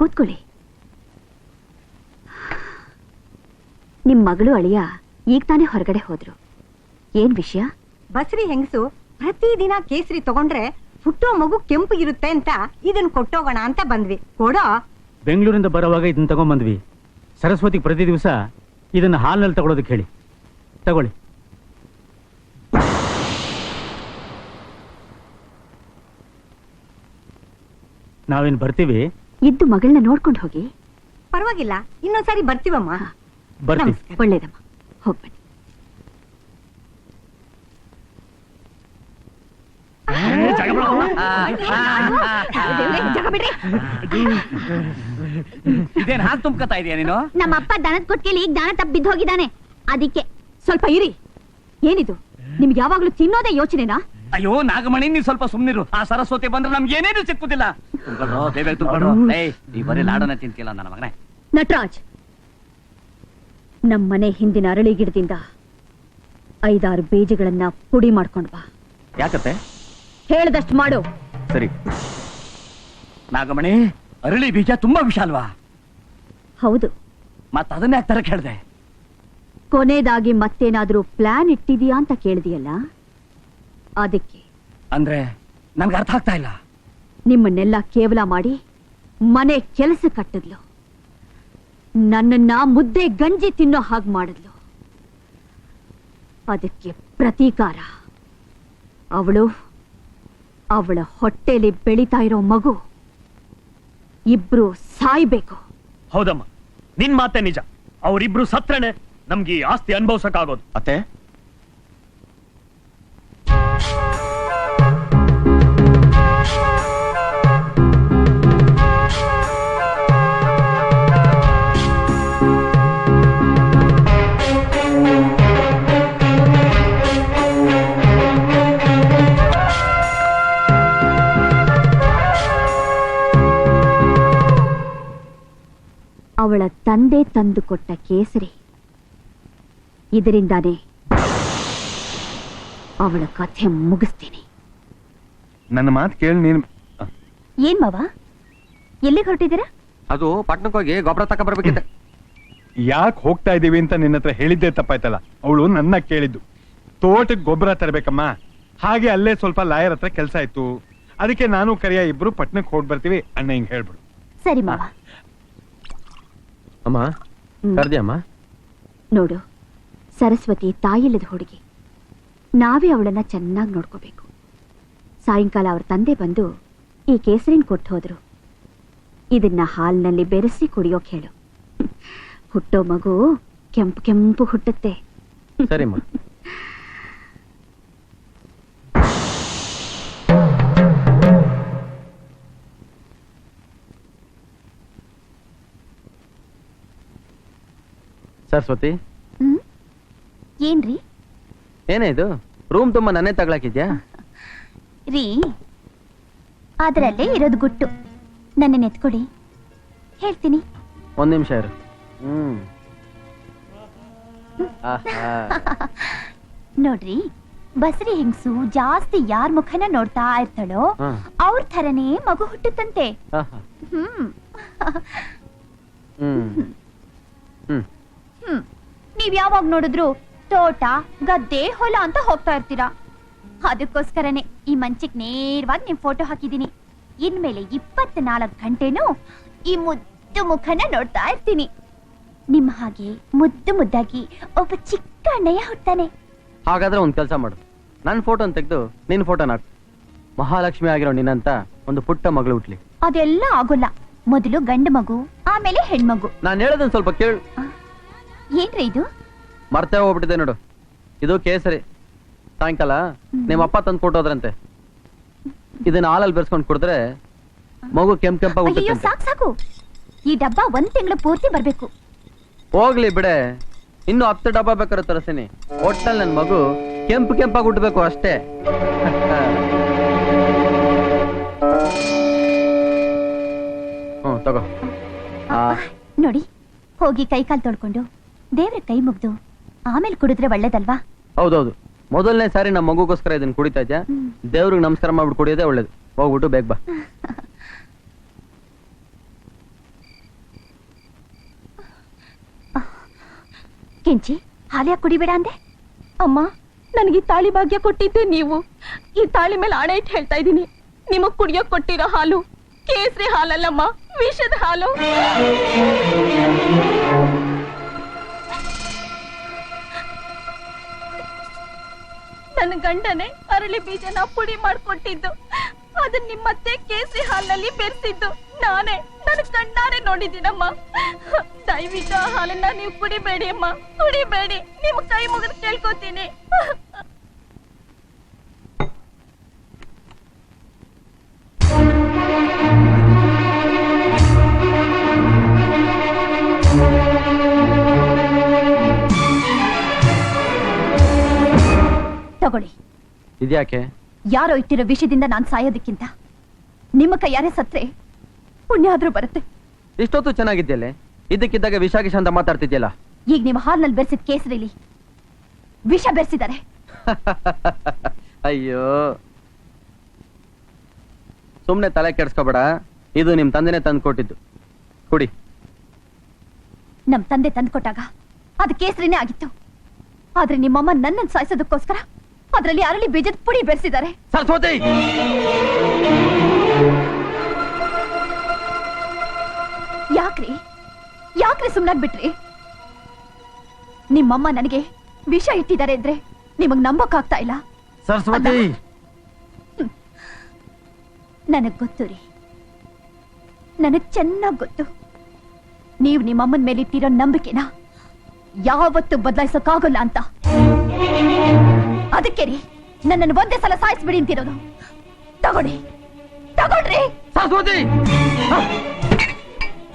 ಕೂತ್ಕೊಳ್ಳಿ. ನಿಮ್ ಮಗಳು ಅಳಿಯ ಈಗ ತಾನೇ ಹೊರಗಡೆ ಹೋದ್ರು. ಏನ್ ವಿಷಯ? ಬಸ್ರಿ ಹೆಂಗಸು ಪ್ರತಿದಿನ ಕೇಸರಿ ತಗೊಂಡ್ರೆ ಹುಟ್ಟೋ ಮಗು ಕೆಂಪು ಇರುತ್ತೆ ಅಂತ ಇದನ್ನ ಕೊಟ್ಟೋಗೋಣ ಅಂತ ಬಂದ್ವಿ. ಕೊಡೋ. ಬೆಂಗಳೂರಿಂದ ಬರುವಾಗ ಇದನ್ನ ತಗೊಂಡ್ಬಂದ್ವಿ. ಸರಸ್ವತಿಗೆ ಪ್ರತಿ ದಿವಸ ಇದನ್ನ ಹಾಲ್ನಲ್ಲಿ ತಗೊಳೋದಕ್ಕೆ ಹೇಳಿ. ತಗೊಳ್ಳಿ. ನಾವೇನ್ ಬರ್ತೀವಿ. ಇದ್ದು ಮಗಳನ್ನ ನೋಡ್ಕೊಂಡು ಹೋಗಿ. ಪರವಾಗಿಲ್ಲ, ಇನ್ನೊಂದ್ಸಾರಿ ಬರ್ತೀವಮ್ಮ. ಬರ್ತೀವಿ. ಒಳ್ಳೇದಮ್ಮ, ಹೋಗ್ಬನ್ನಿ. ಇದೇನ್ ಹಾಗೆ ತುಂಬ್ಕತಾ ಇದೆಯಾ ನೀನು? ನಮ್ಮಪ್ಪ ದನದ ಕೊಟ್ಟಿಗೆಲಿ ಈಗ ದಾನ ತಪ್ಪಿ ಬಿದ್ದು ಹೋಗಿದ್ದಾನೆ. ಅದಕ್ಕೆ ಸ್ವಲ್ಪ ಇರಿ. ಏನಿದು, ನಿಮ್ಗೆ ಯಾವಾಗ್ಲೂ ತಿನ್ನೋದೇ ಯೋಚನೆನಾ? ಅಯ್ಯೋ ನಾಗಮಣಿ, ನೀನ್ ಸ್ವಲ್ಪ ಸುಮ್ನಿರು. ಆ ಸರಸ್ವತಿ ಬಂದ್ರೆ ನಮ್ಗೆ ಏನೇನು ಸಿಕ್ಕುದಿಲ್ಲ. ಈ ಬರೀ ಲಾಡನ ತಿಂತಿಲ್ಲ ನನ್ನ ಮಗನೇ. ನಟರಾಜ್, ನಮ್ಮನೆ ಹಿಂದಿನ ಅರಳಿ ಗಿಡದಿಂದ 5-6 ಬೀಜಗಳನ್ನ ಪುಡಿ ಮಾಡ್ಕೊಂಡ್ ಬಾ. ಯಾಕತ್ತೆ? ಹೇಳ್ದಷ್ಟು ಮಾಡು. ಸರಿ. ನಾಗಮಣಿ, ಅರಳಿ ಬೀಜ ತುಂಬಾ ವಿಷ ಅಲ್ವಾ? ಹೌದು. ಮತ್ತ ಅದನ್ನ ಯಾಕೆ ತರಕ್ ಹೇಳ್ದೆ? ಕೊನೆದಾಗಿ ಮತ್ತೇನಾದ್ರೂ ಪ್ಲಾನ್ ಇಟ್ಟಿದೀಯಾ ಅಂತ ಕೇಳಿದೆಯಲ್ಲ, ಅದಕ್ಕೆ. ಅಂದ್ರೆ ನನ್ಗೆ ಅರ್ಥ ಆಗ್ತಾ ಇಲ್ಲ. ನಿಮ್ಮನ್ನೆಲ್ಲ ಕೇವಲ ಮಾಡಿ ಮನೆ ಕೆಲಸ ಕಟ್ಟಿದ್ಲು. ನನ್ನನ್ನ ಮುದ್ದೆ ಗಂಜಿ ತಿನ್ನೋ ಹಾಗೆ ಮಾಡಿದ್ಲು. ಅದಕ್ಕೆ ಪ್ರತೀಕಾರ ಅವಳ ಹೊಟ್ಟೆಲಿ ಬೆಳೀತಾ ಇರೋ ಮಗು ಇಬ್ರು ಸಾಯ್ಬೇಕು. ಹೌದಮ್ಮ, ನಿನ್ ಮಾತೆ ನಿಜ. ಅವರಿಬ್ರು ಸತ್ರೇನೆ ನಮ್ಗೆ ಈ ಆಸ್ತಿ ಅನುಭವಿಸಕ್ಕಾಗೋದು. ಅತ್ತೆ, ಅವಳ ತಂದೆ ತಂದುಕೊಟ್ಟ ಕೇಸರಿ. ಇದರಿಂದಾನೇ ಅವಳ ಕಥೆ ಮುಗಿಸ್ತೀನಿ. ನನ್ನ ಮಾತು ಕೇಳಿ ನೀನು. ಏನ್ ಮಾವ, ಎಲ್ಲಿಗೆ ಹೊರಟಿದ್ದೀರಾ? ಅದು ಪಟ್ಟಣಕ್ಕೆ ಹೋಗಿ ಗೊಬ್ಬರ ತಕ ಬರ್ಬೇಕಿದೆ. ಯಾಕೆ ಹೋಗ್ತಾ ಇದೀವಿ ಅಂತ ನಿನ್ನ ಹತ್ರ ಹೇಳಿದ್ದೆ ತಪ್ಪಾಯ್ತಲ್ಲ. ಅವಳು ನನ್ನ ಕೇಳಿದ್ದು ತೋಟಕ್ಕೆ ಗೊಬ್ಬರ ತರಬೇಕಮ್ಮ. ಹಾಗೆ ಅಲ್ಲೇ ಸ್ವಲ್ಪ ಲಾಯರ್ ಹತ್ರ ಕೆಲಸ ಇತ್ತು. ಅದಕ್ಕೆ ನಾನು ಕರಿಯ ಇಬ್ರು ಪಟ್ಟಣಕ್ಕೆ ಹೋಗಿ ಬರ್ತೀವಿ ಅಣ್ಣ ಹಿಂಗ್ ಹೇಳ್ಬಿಡು. ಸರಿ ಮಾವ. ಅಮ್ಮ ಕರ್ದ್ಯಮ್ಮ. ನೋಡು, ಸರಸ್ವತಿ ತಾಯಿಲ್ಲದ ಹುಡುಗಿ. ನಾವೇ ಅವಳನ್ನ ಚೆನ್ನಾಗಿ ನೋಡ್ಕೋಬೇಕು. ಸಾಯಂಕಾಲ ಅವ್ರ ತಂದೆ ಬಂದು ಈ ಕೇಸರಿನ ಕೊಟ್ಟು ಹೋದ್ರು. ಇದನ್ನ ಹಾಲ್ನಲ್ಲಿ ಬೆರೆಸಿ ಕುಡಿಯೋಕ್ ಹೇಳು. ಹುಟ್ಟೋ ಮಗು ಕೆಂಪು ಕೆಂಪು ಹುಟ್ಟುತ್ತೆ. ಸರಿಮ್ಮ. ಸರಸ್ವತಿ, ಏನ್ರಿ ಏನೇ ಇದು? ರೂಮ್ ತುಂಬಾ ನನ್ನೇ ತಗೊಳಕಿದ್ಯಾ? ರೀ, ಅದರಲ್ಲೇ ಇರೋದು ಗುಟ್ಟು. ನನ್ನ ಎತ್ಕೊಡಿ, ಹೇಳ್ತೀನಿ. ಒಂದ್ ನಿಮಿಷ ಇರು. ನೋಡ್ರಿ, ಬಸ್ರಿ ಹೆಂಗ್ಸು ಜಾಸ್ತಿ ಯಾರ್ ಮುಖನ ನೋಡ್ತಾ ಇರ್ತಾಳೋ ಅವ್ರ ಥರನೇ ಮಗು ಹುಟ್ಟುತ್ತಂತೆ. ನೀವ್ ಯಾವಾಗ ನೋಡಿದ್ರು ತೋಟ, ಗದ್ದೆ, ಹೊಲ ಅಂತ ಹೋಗ್ತಾ ಇರ್ತೀರಾ. ಅದಕ್ಕೋಸ್ಕರನೇ ಈ ಮಂಚಕ್ ನೇರವಾಗಿ ನಿಮ್ ಫೋಟೋ ಹಾಕಿದೀನಿ. ಇನ್ಮೇಲೆ 24 ಗಂಟೆನೂ ಈ ಮುದ್ದು ಮುಖನ ನೋಡ್ತಾ ಇರ್ತೀನಿ. ನಿಮ್ ಹಾಗೆ ಮುದ್ದು ಮುದ್ದಾಗಿ ಒಬ್ಬ ಚಿಕ್ಕ ಅಣ್ಣಯ್ಯ ಹುಟ್ಟಾನೆ. ಹಾಗಾದ್ರೆ ಒಂದ್ ಕೆಲಸ ಮಾಡು, ನನ್ ಫೋಟೋನ್ ತೆಗೆದು ನಿನ್ ಫೋಟೋನ ಹಾಕು. ಮಹಾಲಕ್ಷ್ಮಿ ಆಗಿರೋ ನಿನ್ನಂತ ಒಂದು ಪುಟ್ಟ ಮಗಳು ಹುಟ್ಲಿ. ಅದೆಲ್ಲ ಆಗೋಲ್ಲ. ಮೊದಲು ಗಂಡು ಮಗು, ಆಮೇಲೆ ಹೆಣ್ಮಗು. ನಾನು ಹೇಳೋದನ್ ಸ್ವಲ್ಪ ಕೇಳು. ಏನ್ರಿ ಇದು? ಮರ್ತೇ ಹೋಗ್ಬಿಟ್ಟಿದೆ ನೋಡು. ಇದು ಕೇಸರಿ. ಸಾಯಂಕಾಲ ನಿಮ್ಮಪ್ಪ ತಂದು ಕೊಟ್ಟೋದ್ರಂತೆ. ಇದನ್ನ ಹಾಲಲ್ಲಿ ಬೆರೆಸ್ಕೊಂಡು ಕುಡಿದ್ರೆ ಮಗು ಕೆಂಪಾಗಿ ಅಯ್ಯೋ, ಸಾಕು ಸಾಕು. ಈ ಡಬ್ಬ 1 ತಿಂಗಳು ಪೂರ್ತಿ ಬರ್ಬೇಕು. ಹೋಗ್ಲಿ ಬಿಡೆ, ಇನ್ನು 10 ಡಬ್ಬ ಬೇಕಾದ್ರೆ ತರಿಸ್ತೀನಿ. ಒಟ್ಟಲ್ಲಿ ನನ್ ಮಗು ಕೆಂಪಾಗಿ ಹುಟ್ಟಬೇಕು ಅಷ್ಟೇ. ತಗೋ. ನೋಡಿ, ಹೋಗಿ ಕೈ ಕಾಲು ತೊಳ್ಕೊಂಡು ದೇವ್ರ ಕೈ ಮುಗ್ದು ಆಮೇಲೆ ಕುಡಿದ್ರೆ ಒಳ್ಳೇದಲ್ವಾ? ಹೌದೌದು, ಮೊದಲನೇ ಸಾರಿ ನಮ್ಮ ಮಗುಗೋಸ್ಕರ ಇದನ್ನ ಕುಡಿತಾ ಇದ್ಯಾ. ದೇವ್ರಿಗೆ ನಮಸ್ಕಾರ ಮಾಡ್ಬಿಟ್ಟು ಕುಡಿಯೋದೇ ಒಳ್ಳೇದು. ಹೋಗ್ಬಿಟ್ಟು ಬೇಗ ಬಾ. ಕೆಂಚಿ ಹಾಲ್ಯಾಕ್ ಕುಡಿಬೇಡ ಅಂದೆ? ಅಮ್ಮ ನನಗೆ ಈ ತಾಳಿ ಭಾಗ್ಯ ಕೊಟ್ಟಿದ್ದೆ ನೀವು. ಈ ತಾಳಿ ಮೇಲೆ ಆಣೆ ಇಟ್ಟು ಹೇಳ್ತಾ ಇದ್ದೀನಿ, ನಿಮಗ್ ಕುಡಿಯೋಕ್ ಕೊಟ್ಟಿರೋ ಹಾಲು ಕೇಸರಿ ಹಾಲಲ್ಲಮ್ಮ, ವಿಷದ ಹಾಲು. ನನ್ನ ಗಂಡನೇ ಅರಳಿ ಬೀಜನ ಪುಡಿ ಮಾಡ್ಕೊಟ್ಟಿದ್ದು, ಅದನ್ನ ನಿಮ್ಮತ್ತೆ ಕೇಸರಿ ಹಾಲಲ್ಲಿ ಬೆರೆಸಿದ್ದು ನಾನೇ ನನ್ನ ಕಣ್ಣಾರೆ ನೋಡಿದ್ದೀನಮ್ಮ. ದಯವಿಟ್ಟು ಆ ಹಾಲನ್ನ ನೀವು ಕುಡಿಬೇಡಿ ಅಮ್ಮ, ಕುಡಿಬೇಡಿ. ನಿಮ್ ಕೈ ಮುಗಿದು ಕೇಳ್ಕೊತೀನಿ. ತಗೊಳ್ಳಿ. ಇದ್ಯಾಕೆ? ಯಾರೋ ಇಟ್ಟಿರೋ ವಿಷಯದಿಂದ ನಾನ್ ಸಾಯೋದಕ್ಕಿಂತ ನಿಮ್ಮ ಕೈಯಾರೆ ಸತ್ರೆ ಪುಣ್ಯ ಆದ್ರೂ ಬರುತ್ತೆ. ಇಷ್ಟೊತ್ತು ಚೆನ್ನಾಗಿದ್ಯಲ್ಲೇ, ಇದಕ್ಕಿದ್ದಾಗ ವಿಷ ಗಿಷ ಅಂತ ಮಾತಾಡ್ತಿದ್ಯಲ್ಲ. ಈಗ ನಿಮ್ಮ ಹಾಲ್ನಲ್ಲಿ ಬೆರೆಸಿದ ಕೇಸರಿಲಿ ವಿಷ ಬೆರೆಸಿದ್ದಾರೆ. ಅಯ್ಯೋ, ಸುಮ್ನೆ ತಲೆ ಕೆಡ್ಸ್ಕೊಬೇಡ. ಇದು ನಿಮ್ ತಂದೆನೆ ತಂದು ಕೊಟ್ಟಿದ್ದು, ಕುಡಿ. ನಮ್ ತಂದೆ ತಂದ್ಕೊಟ್ಟಾಗ ಅದು ಕೇಸರಿನೇ ಆಗಿತ್ತು. ಆದ್ರೆ ನಿಮ್ಮಮ್ಮ ನನ್ನನ್ನು ಸಾಯಿಸೋದಕ್ಕೋಸ್ಕರ ಅದರಲ್ಲಿ ಅರಳಿ ಬೀಜದ ಪುಡಿ ಬೆರೆಸಿದ್ದಾರೆ. ಸರಸ್ವತಿ, ಯಾಕ್ರಿ ಸುಮ್ನಾಗ್ ಬಿಟ್ರಿ? ನಿಮ್ಮಮ್ಮ ನನಗೆ ವಿಷ ಇಟ್ಟಿದ್ದಾರೆ ಅಂದ್ರೆ ನಿಮಗ್ ನಂಬಕ್ಕಾಗ್ತಾ ಇಲ್ಲ. ಸರಸ್ವತಿ, ನನಗ್ ಗೊತ್ತು ರೀ, ನನಗ್ ಚೆನ್ನಾಗ್ ಗೊತ್ತು. ನೀವು ನಿಮ್ಮಮ್ಮನ ಮೇಲೆ ಇಟ್ಟಿರೋ ನಂಬಿಕೆನ ಯಾವತ್ತೂ ಬದಲಾಯಿಸಕ್ಕಾಗಲ್ಲ ಅಂತ. ಅದಕ್ಕೆ ರೀ ನನ್ನನ್ನು ಒಂದೇ ಸಲ ಸಾಯಿಸ್ಬಿಡಿ ಅಂತಿರೋದು. ತಗೊಳ್ರಿ. ಸರಸ್ವತಿ,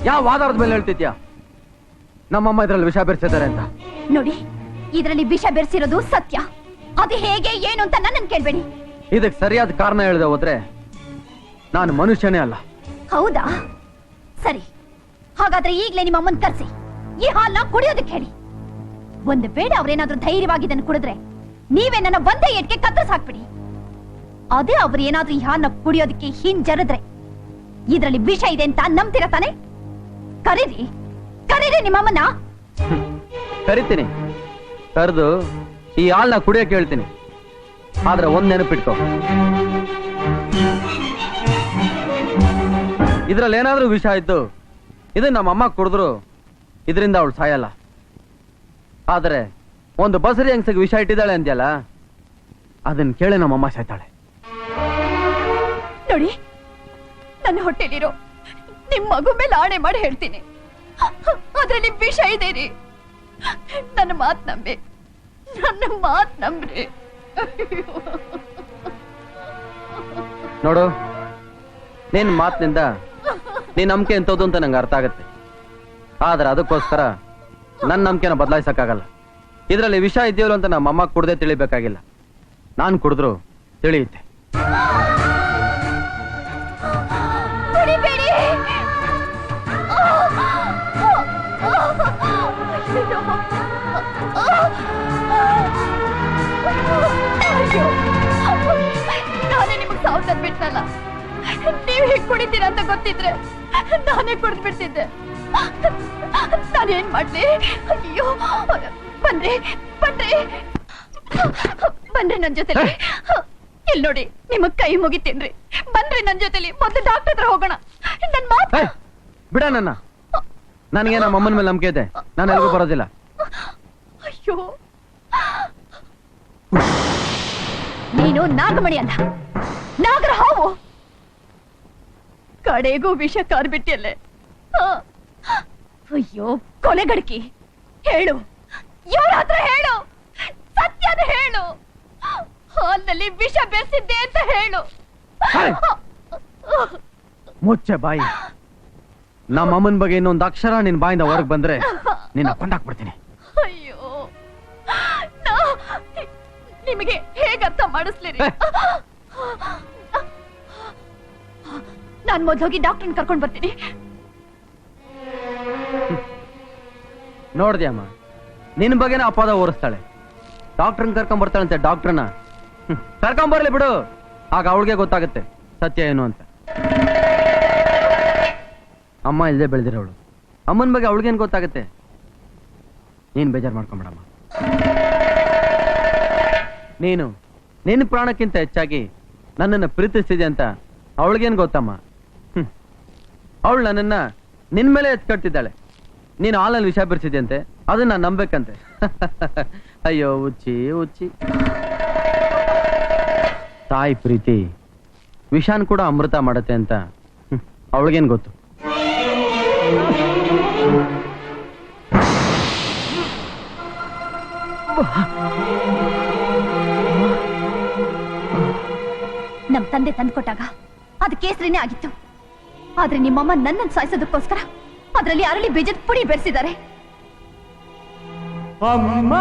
ಯಾವ ಆಧಾರದ ಮೇಲೆ ಹೇಳ್ತಿದ್ಯಾ ನಮ್ಮಮ್ಮ ಇದ್ರಲ್ಲಿ ವಿಷ ಬೆರೆಸಿದ್ದಾರೆ ಅಂತ? ನೋಡಿ, ಇದರಲ್ಲಿ ವಿಷ ಬೆರೆಸಿರೋದು ಸತ್ಯ. ಅದು ಹೇಗೆ ಏನು ಅಂತ ನನ್ನನ್ನು ಕೇಳ್ಬೇಡಿ. ಇದಕ್ಕೆ ಸರಿಯಾದ ಕಾರಣ ಹೇಳಿದೆ ಹೋದ್ರೆ ನಾನು ಮನುಷ್ಯನೇ ಅಲ್ಲ. ಹೌದಾ? ಸರಿ, ಹಾಗಾದ್ರೆ ಈಗ್ಲೇ ನಿಮ್ಮ ಅಮ್ಮನ್ ಕರ್ಸಿ ಈ ಹಾಲ್ನ ಕುಡಿಯೋದಕ್ಕೆ ಹೇಳಿ. ಒಂದು ವೇಳೆ ಅವ್ರೇನಾದ್ರೂ ಧೈರ್ಯವಾಗಿ ಇದನ್ನು ಕುಡಿದ್ರೆ ನೀವೇ ನನ್ನ ಒಂದೇ ಏಟ್ಗೆ ಕತ್ತರಿಸಿ ಹಾಕ್ಬಿಡಿ. ಅದೇ ಅವ್ರು ಏನಾದ್ರೂ ಈ ಹಾಲ್ನ ಕುಡಿಯೋದಕ್ಕೆ ಹಿಂಜರಿದ್ರೆ ಇದರಲ್ಲಿ ವಿಷ ಇದೆ ಅಂತ ನಂಬ್ತೀರ ತಾನೆ? ಕರೀರಿ ನಿಮ್ಮಮ್ಮನ. ಕರಿತೀನಿ, ಕರೆದು ಈ ಹಾಲ್ನ ಕುಡಿಯಕ್ಕೆ ಹೇಳ್ತೀನಿ. ಆದ್ರೆ ಒಂದ್ ನೆನಪಿಟ್ಕೋ, ಇದ್ರಲ್ಲಿ ಏನಾದ್ರೂ ವಿಷ ಇದ್ದು ಇದನ್ನ ನಮ್ಮಮ್ಮ ಕುಡಿದ್ರು ಇದರಿಂದ ಅವಳು ಸಾಯಲ್ಲ. ಆದ್ರೆ ಒಂದು ಬಸರಿ ಹೆಂಗಸಿಗೆ ವಿಷ ಇಟ್ಟಿದ್ದಾಳೆ ಅಂದ್ಯಲ್ಲ, ಅದನ್ನ ಕೇಳಿ ನಮ್ಮಮ್ಮ ಸಾಯ್ತಾಳೆ. ನೋಡಿ, ನನ್ನ ಹೊಟ್ಟೆಲಿರೋ ನಿಮ್ ಮಗು ಮೇಲೆ ಆಣೆ ಮಾಡಿ ಹೇಳ್ತೀನಿ, ಅದ್ರಲ್ಲಿ ವಿಷ ಇದೆ ರೀ. ನನ್ನ ಮಾತ್ ನಂಬ್ರಿ. ನೋಡು, ನಿನ್ ಮಾತಿನಿಂದ ನೀನ್ ನಂಬಿಕೆ ಎಂತದ್ದು ಅಂತ ನಂಗೆ ಅರ್ಥ ಆಗತ್ತೆ. ಆದ್ರೆ ಅದಕ್ಕೋಸ್ಕರ ನನ್ನ ನಂಬಿಕೆನ ಬದಲಾಯಿಸಕ್ಕಾಗಲ್ಲ. ಇದರಲ್ಲಿ ವಿಷ ಇದೆಯಲ್ಲ ಅಂತ ನಮ್ಮ ಅಮ್ಮ ಕುಡ್ದೆ ತಿಳಿಬೇಕಾಗಿಲ್ಲ, ನಾನು ಕುಡಿದ್ರು ತಿಳಿಯುತ್ತೆ. ಕುಡಿಬೇಡಿ. ನಾನೇ ನಿಮಗ್ ಸಾವು ತಂದ್ಬಿಟ್ನಲ್ಲ. ನೀವ್ ಹೇಗ್ ಕುಡಿತೀರ ಅಂತ ಗೊತ್ತಿದ್ರೆ ನಾನೇ ಕುಡಿದು ಬಿಡ್ತಿದ್ದೆ. ನಾನೇನ್ ಮಾಡ್ಲಿ? ಅಯ್ಯೋ, ಬನ್ರಿ ನನ್ ಜೊತೆ. ಇಲ್ಲಿ ನೋಡಿ, ನಿಮಗ್ ಕೈ ಮುಗಿತೇನ್ರಿ. ಬನ್ರಿ ನನ್ ಜೊತೆಲಿ, ಮೊದ್ಲು ಡಾಕ್ಟರ್ ಹತ್ರ ಹೋಗೋಣ. ನನ್ ಮಾತು ಬಿಡ ನನ್ನ. ನನಗೆ ನಮ್ಮ ಅಮ್ಮನ ಮೇಲೆ ನಂಬಿಕೆ ಇದೆ, ನಾನು ಎಲ್ಗೂ ಬರೋದಿಲ್ಲ. ಅಯ್ಯೋ, ನೀನು ನಾಗಮಣಿ ಅಲ್ಲ, ನಾಗರ ಹಾವು. ಕಡೆಗೂ ವಿಷ ಕಾರ್ಬಿಟ್ಟಿಯಲ್ಲೇ. ಅಯ್ಯೋ ಕೊಲೆಗಡಕಿ, ಹೇಳು, ಯಾರ ಹತ್ರ ಹೇಳು, ಸತ್ಯದ ಹೇಳು. ಹಾಲ್ನಲ್ಲಿ ವಿಷ ಬೆರೆಸಿದ್ದೆ ಅಂತ ಹೇಳು. ಮುಚ್ಚೆ ಬಾಯಿ. ನಮ್ಮ ಅಮ್ಮನ ಬಗ್ಗೆ ಇನ್ನೊಂದು ಅಕ್ಷರ ನಿನ್ ಬಾಯಿಂದ ಹೊರಗೆ ಬಂದ್ರೆ ನಿನ್ನ ಕೊಂಡಾಕ್ಬಿಡ್ತೀನಿ. ಅಯ್ಯೋ, ನಿಮಗೆ ಹೇಗೆ ಅರ್ಥ ಮಾಡಿಸ್ಲಿ? ನಾನ್ ಮೊದ್ಲು ಹೋಗಿ ಡಾಕ್ಟರ್ನ ಕರ್ಕೊಂಡ್ ಬರ್ತೀನಿ. ನೋಡ್ದ್ಯಮ್ಮ, ನಿನ್ ಬಗ್ಗೆನ ಅಪವಾದ ಓರಿಸ್ತಾಳೆ. ಡಾಕ್ಟರ್ನ ಕರ್ಕೊಂಡ್ ಬರ್ತಾಳಂತೆ. ಡಾಕ್ಟರ್ನ ಕರ್ಕೊಂಬರ್ಲಿ ಬಿಡು, ಆಗ ಅವಳಿಗೆ ಗೊತ್ತಾಗುತ್ತೆ ಸತ್ಯ ಏನು ಅಂತ. ಅಮ್ಮ ಇಲ್ಲದೆ ಬೆಳೆದಿರೋಳು, ಅಮ್ಮನ ಬಗ್ಗೆ ಅವಳಿಗೇನು ಗೊತ್ತಾಗುತ್ತೆ? ನೀನು ಬೇಜಾರು ಮಾಡ್ಕೊಂಬೇಡಮ್ಮ. ನೀನು ನಿನ್ನ ಪ್ರಾಣಕ್ಕಿಂತ ಹೆಚ್ಚಾಗಿ ನನ್ನನ್ನು ಪ್ರೀತಿಸ್ತಿದೆ ಅಂತ ಅವಳಿಗೇನು ಗೊತ್ತಮ್ಮ? ಅವಳು ನನ್ನನ್ನ ನಿನ್ ಮೇಲೆ ಎತ್ಕಟ್ತಿದ್ದಾಳೆ. ನೀನು ಹಾಲಲ್ಲಿ ವಿಷ ಬೆರೆಸಿದ್ಯಂತೆ, ಅದನ್ನ ನಾನು ನಂಬೇಕಂತೆ. ಅಯ್ಯೋ ಹುಚ್ಚಿ ಹುಚ್ಚಿ. ತಾಯಿ ಪ್ರೀತಿ ವಿಷಾನ್ ಕೂಡ ಅಮೃತ ಮಾಡತ್ತೆ ಅಂತ ಅವಳಿಗೇನು ಗೊತ್ತು? ನಮ್ ತಂದೆ ತಂದ್ಕೊಟ್ಟಾಗ ಅದು ಕೇಸರಿನೇ ಆಗಿತ್ತು. ಆದ್ರೆ ನಿಮ್ಮಮ್ಮ ನನ್ನನ್ನು ಸಾಯಿಸೋದಕ್ಕೋಸ್ಕರ ಅದರಲ್ಲಿ ಅರಳಿ ಬೀಜದ ಪುಡಿ ಬೆರೆಸಿದ್ದಾರೆ. ಅಮ್ಮ,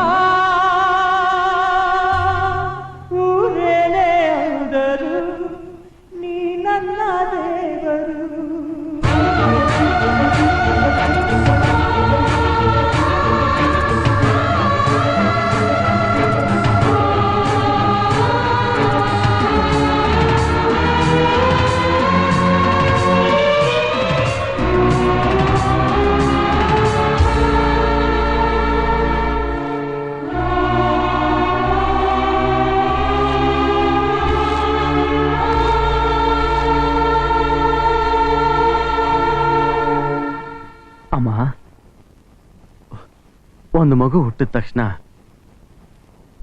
ಒಂದು ಮಗು ಹುಟ್ಟಿದ ತಕ್ಷಣ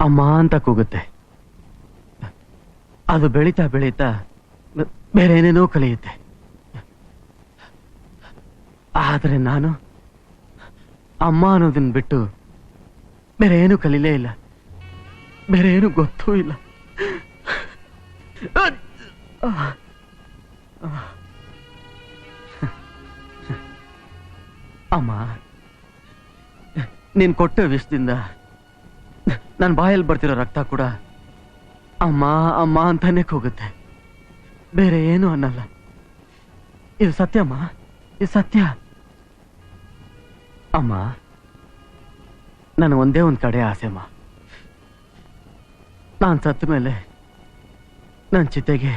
ಅಮ್ಮ ಅಂತ ಕೂಗುತ್ತೆ. ಅದು ಬೆಳೀತಾ ಬೆಳೀತಾ ಬೇರೆ ಏನೇನೋ ಕಲಿಯುತ್ತೆ. ಆದ್ರೆ ನಾನು ಅಮ್ಮ ಅನ್ನೋದನ್ನ ಬಿಟ್ಟು ಬೇರೆ ಏನು ಕಲೀಲೇ ಇಲ್ಲ, ಬೇರೆ ಏನು ಗೊತ್ತೂ ಇಲ್ಲ. ಅಮ್ಮ, ನೀನ್ ಕೊಟ್ಟ ವಿಷದಿಂದ ನನ್ನ ಬಾಯಲ್ಲಿ ಬರ್ತಿರೋ ರಕ್ತ ಕೂಡ ಅಮ್ಮ ಅಮ್ಮ ಅಂತಾನೆ ಹೋಗುತ್ತೆ, ಬೇರೆ ಏನು ಅನ್ನಲ್ಲ. ಇದು ಸತ್ಯಮ್ಮ, ಇದು ಸತ್ಯ. ಅಮ್ಮ, ನನಗೆ ಒಂದೇ ಒಂದು ಕಡೆ ಆಸೆಮ್ಮ. ನಾನು ಸತ್ತ ಮೇಲೆ ನನ್ನ ಚಿತೆಗೆ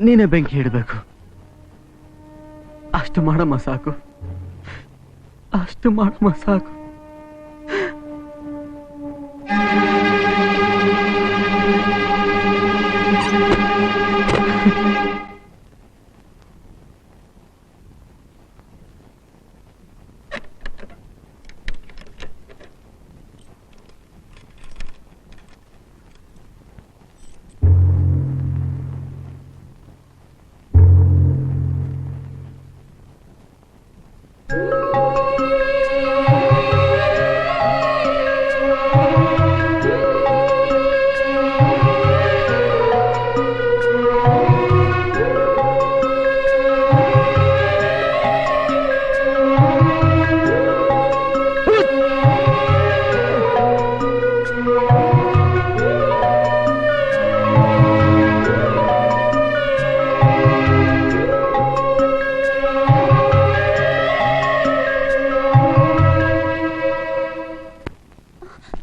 ನೀನೇ ಬೆಂಕಿ ಇಡಬೇಕು. ಅಷ್ಟು ಮಾಡಮ್ಮ ಸಾಕು, ಅಷ್ಟು ಮಾಡಮ್ಮ ಸಾಕು.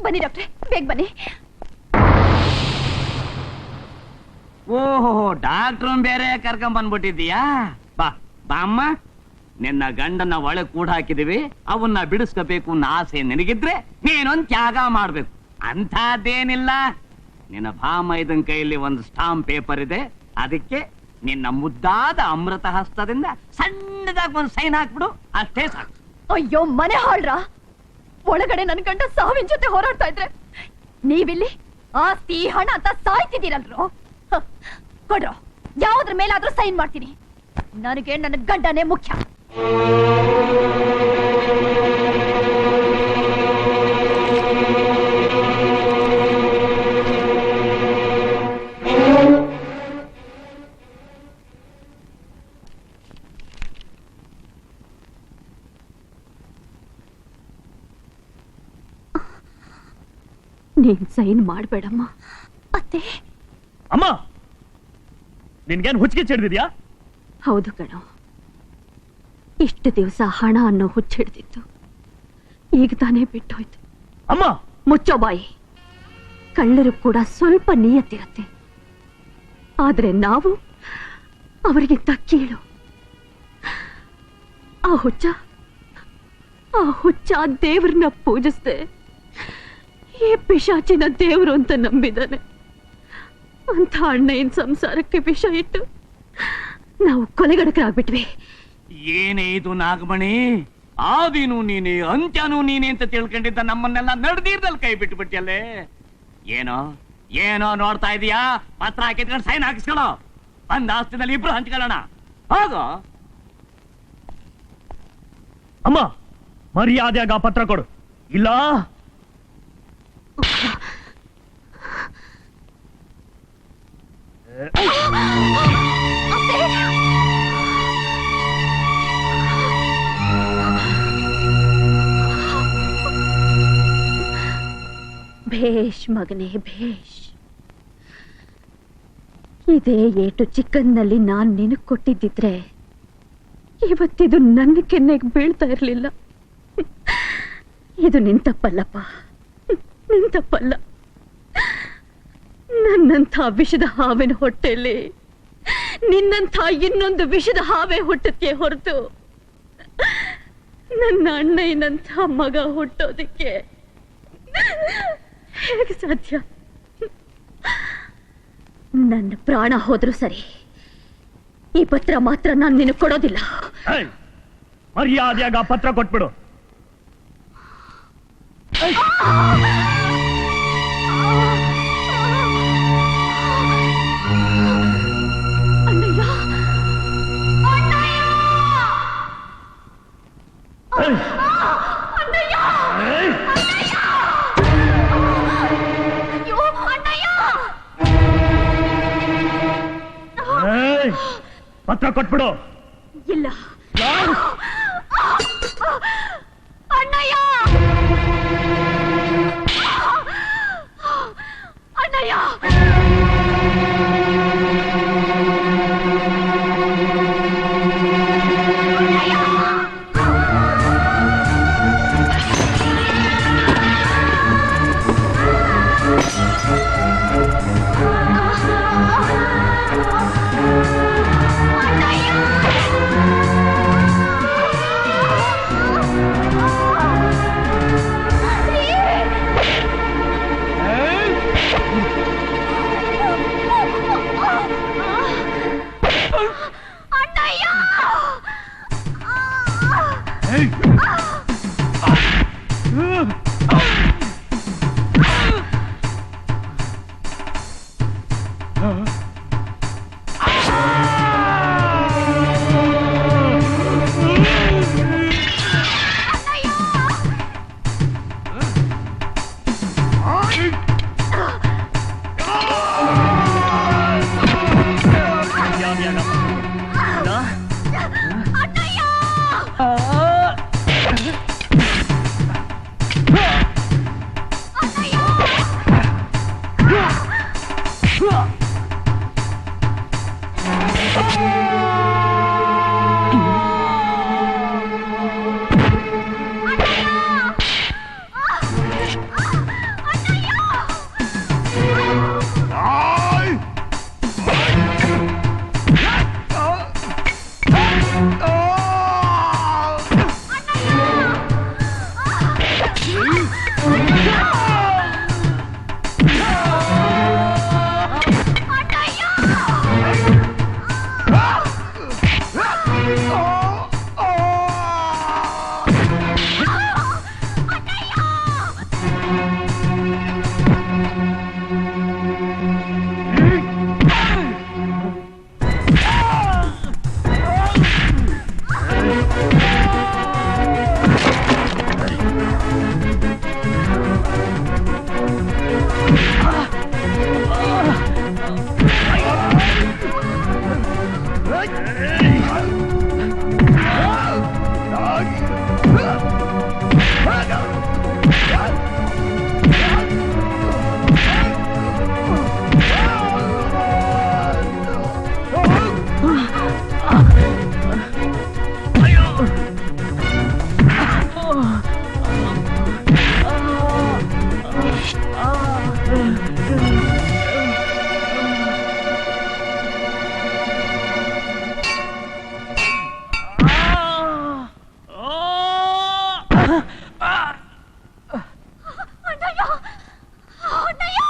ಬನ್ನಿ ಡಾಕ್ಟ್ರೆ, ಬೇಗ ಬನ್ನಿ. ಓಹೋ, ಡಾಕ್ಟ್ರು ಬೇರೆ ಕರ್ಕೊಂಡ್ ಬಂದ್ಬಿಟ್ಟಿದ್ದೀಯಾ? ಬಾ ಬಾ ಅಮ್ಮ. ನಿನ್ನ ಗಂಡನ ಒಳಗೆ ಕೂಡ ಹಾಕಿದೀವಿ, ಅವನ್ನ ಬಿಡಿಸ್ಕೋಬೇಕು ಅನ್ನೋ ಆಸೆ ನಿನಗಿದ್ರೆ ನೀನೊಂದ್ ತ್ಯಾಗ ಮಾಡ್ಬೇಕು. ಅಂಥದ್ದೇನಿಲ್ಲ. ನಿನ್ನ ಭಾಮೈದನ್ ಕೈಯಲ್ಲಿ ಒಂದು ಸ್ಟಾಂಪ್ ಪೇಪರ್ ಇದೆ, ಅದಕ್ಕೆ ನಿನ್ನ ಮುದ್ದಾದ ಅಮೃತ ಹಸ್ತದಿಂದ ಸಣ್ಣದಾಗಿ ಒಂದು ಸೈನ್ ಹಾಕ್ಬಿಡು, ಅಷ್ಟೇ ಸಾಕು. ಅಯ್ಯೋ ಮನೆ ಹಾಳ್ರ, ಒಳಗಡೆ ನನ್ ಗಂಡ ಸಾವಿನ ಜೊತೆ ಹೋರಾಡ್ತಾ ಇದ್ರೆ ನೀವಿಲ್ಲಿ ಆಸ್ತಿ ಹಣ ಅಂತ ಸಾಯ್ತಿದ್ದೀರಲ್ರು. ಕೊಡ್ರೋ, ಯಾವ್ದ್ರ ಮೇಲಾದ್ರೂ ಸೈನ್ ಮಾಡ್ತೀನಿ. ನನಗೆ ನನ್ನ ಗಂಡನೇ ಮುಖ್ಯ. ನೀನ್ ಸೈನ್ ಮಾಡ್ಬೇಡಮ್ಮ. ಅತ್ತೆ, ಅಮ್ಮ, ನಿನ್ಗೇನ್ ಹುಚ್ಚಿಗೆ ಚಿಡ್ದಿದ್ಯಾ? ಹೌದು ಕಣೋ, ಇಷ್ಟು ದಿವಸ ಹಣ ಅನ್ನೋ ಹುಚ್ಚಿಡ್ದಿತ್ತು, ಈಗ ತಾನೇ ಬಿಟ್ಟೋಯ್ತು. ಅಮ್ಮ, ಮುಚ್ಚೋ ಬಾಯಿ. ಕಳ್ಳರು ಕೂಡ ಸ್ವಲ್ಪ ನಿಯತ್ತಿರತ್ತೆ, ಆದ್ರೆ ನಾವು ಅವರಿಗಿಂತ ಕೀಳು. ಆ ಹುಚ್ಚ ಆ ಹುಚ್ಚ ದೇವ್ರನ್ನ ಪೂಜಿಸ್ದೆ ಈ ಪಿಶಾಚಿನ ದೇವ್ರು ಅಂತ ನಂಬಿದಾನೆ. ಅಂತ ಅಣ್ಣಯ್ಯನ ಸಂಸಾರಕ್ಕೆ ವಿಷ ಇಟ್ಟು ನಾವು ಕೊಲೆಗಡಕರಾಗ್ಬಿಟ್ವಿ. ಏನೇ ಇದು ನಾಗಮಣಿ, ಆದಿನೂ ನೀನೆ ಅಂತ್ಯನೂ ನೀನೆ ಅಂತ ತಿಳ್ಕೊಂಡಿದ್ದ ನಮ್ಮನ್ನೆಲ್ಲ ನಡ್ದೀರ್ದಲ್ಲಿ ಕೈ ಬಿಟ್ಬಿಟ್ಟಿಯಲ್ಲೇ. ಏನೋ ಏನೋ ನೋಡ್ತಾ ಇದೀಯಾ? ಪತ್ರ ಹಾಕಿದ್ಕೊಂಡು ಸೈನ್ ಹಾಕಿಸ್ಕೊಳ್ಳೋ, ಬಂದ ಆಸ್ತಿನಲ್ಲಿ ಇಬ್ರು ಹಂಚ್ಕೊಳ್ಳೋಣ. ಹೋಗೋ. ಅಮ್ಮ, ಮರ್ಯಾದೆಯಾಗ ಆ ಪತ್ರ ಕೊಡು, ಇಲ್ಲ ಭೇಷ್ ಮಗನೇ ಭೇಷ್. ಇದೇ ಏಟು ಚಿಕ್ಕನ್ನಲ್ಲಿ ನಾನ್ ನಿನಗ್ ಕೊಟ್ಟಿದ್ದಿದ್ರೆ ಇವತ್ತಿದು ನನ್ನ ಕೆನ್ನೆಗೆ ಬೀಳ್ತಾ ಇರ್ಲಿಲ್ಲ. ಇದು ನಿನ್ ತಪ್ಪಲ್ಲಪ್ಪ, ನಿನ್ ತಪ್ಪಲ್ಲ. ನನ್ನಂಥ ವಿಷದ ಹಾವಿನ ಹೊಟ್ಟೆಯಲ್ಲಿ ನಿನ್ನಂಥ ಇನ್ನೊಂದು ವಿಷದ ಹಾವೇ ಹುಟ್ಟಕ್ಕೆ ಹೊರತು ನನ್ನ ಅಣ್ಣಯ್ಯನಂಥ ಮಗ ಹುಟ್ಟೋದಕ್ಕೆ ಹೇಗೆ ಸಾಧ್ಯ? ನನ್ನ ಪ್ರಾಣ ಹೋದ್ರೂ ಸರಿ, ಈ ಪತ್ರ ಮಾತ್ರ ನಾನು ನಿನಗೆ ಕೊಡೋದಿಲ್ಲ. ಮರ್ಯಾದೆಯಾಗ ಆ ಪತ್ರ ಕೊಟ್ಬಿಡು. ಪತ್ರ ಕೊಟ್ಬಿಡು. ಇಲ್ಲ ಅಣ್ಣಯ್ಯ, ಅಣ್ಣಯ್ಯ, ಅಣ್ಣಯ್ಯ ಅಣ್ಣಯ್ಯ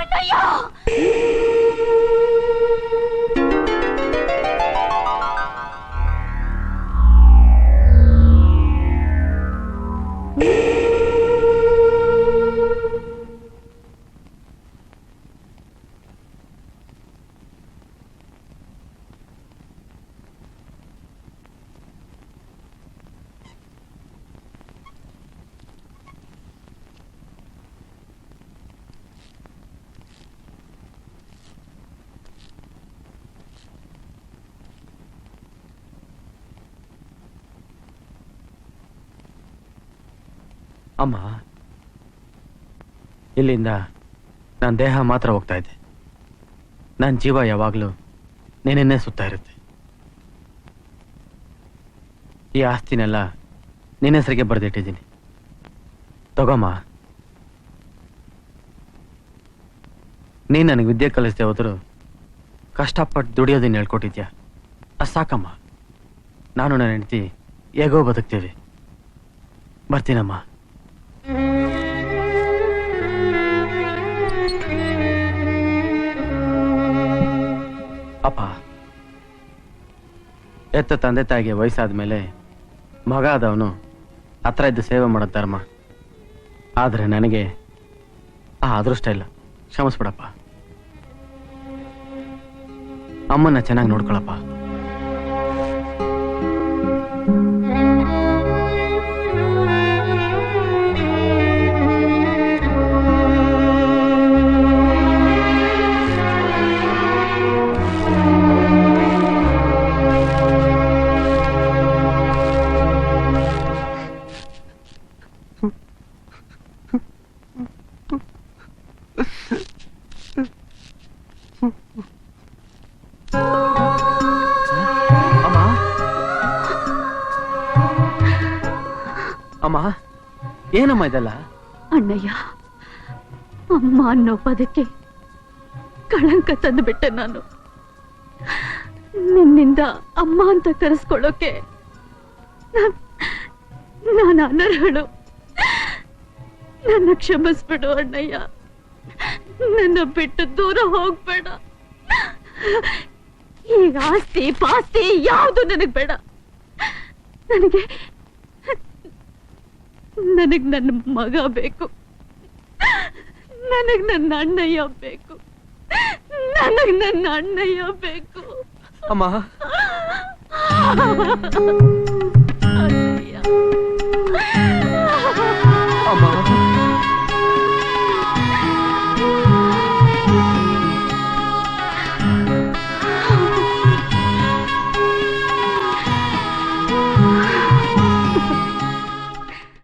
ಅಣ್ಣಯ್ಯ ಅಮ್ಮ, ಇಲ್ಲಿಂದ ನನ್ನ ದೇಹ ಮಾತ್ರ ಹೋಗ್ತಾ ಇದೆ. ನನ್ನ ಜೀವ ಯಾವಾಗಲೂ ನೀನನ್ನೇ ಸುತ್ತಾ ಇರುತ್ತೆ. ಈ ಆಸ್ತಿನೆಲ್ಲ ನಿನ್ನ ಹೆಸರಿಗೆ ಬರೆದಿಟ್ಟಿದ್ದೀನಿ. ತಗೋಮ್ಮ. ನೀನು ನನಗೆ ವಿದ್ಯೆ ಕಲಿಸ್ದೆ ಹೋದ್ರು ಕಷ್ಟಪಟ್ಟು ದುಡಿಯೋದನ್ನ ಹೇಳ್ಕೊಟ್ಟಿದ್ಯಾ, ಅದು ಸಾಕಮ್ಮ. ನಾನು ನನ್ನ ಹೆಂಡತಿ ಹೇಗೋ ಬದುಕ್ತೀವಿ. ಬರ್ತೀನಮ್ಮ. ಅಪ್ಪ, ಎತ್ತ ತಂದೆ ತಾಯಿಗೆ ವಯಸ್ಸಾದ ಮೇಲೆ ಮಗ ಆದವನು ಹತ್ರ ಇದ್ದು ಸೇವೆ ಮಾಡೋ ಧರ್ಮ. ಆದರೆ ನನಗೆ ಆ ಅದೃಷ್ಟ ಇಲ್ಲ. ಕ್ಷಮಿಸ್ಬಿಡಪ್ಪ. ಅಮ್ಮನ್ನ ಚೆನ್ನಾಗಿ ನೋಡ್ಕೊಳಪ್ಪ. ಅಮ್ಮ, ಏನಮ್ಮ ಇದೆಲ್ಲ? ಅಣ್ಣಯ್ಯ, ಅಮ್ಮ ಅನ್ನೋ ಪದಕ್ಕೆ ಕಳಂಕ ತಂದುಬಿಟ್ಟೆ ನಾನು. ನಿನ್ನಿಂದ ಅಮ್ಮ ಅಂತ ಕರೆಸ್ಕೊಳ್ಳೋಕೆ ನಾನು ಅನರ್ಹಳು. ನನ್ನ ಕ್ಷಮಿಸ್ಬಿಡು ಅಣ್ಣಯ್ಯ. ನನ್ನ ಬಿಟ್ಟು ದೂರ ಹೋಗ್ಬೇಡ. ಈಗ ಆಸ್ತಿ ಪಾಸ್ತಿ ಯಾವುದು ನನಗ್ ಬೇಡ. ನನಗ್ ನನ್ನ ಮಗ ಬೇಕು. ನನಗ್ ನನ್ನ ಅಣ್ಣಯ್ಯ ಬೇಕು. ನನಗ್ ನನ್ನ ಅಣ್ಣಯ್ಯ ಬೇಕು. ಅಮ್ಮ, ಅಣ್ಣಯ್ಯ.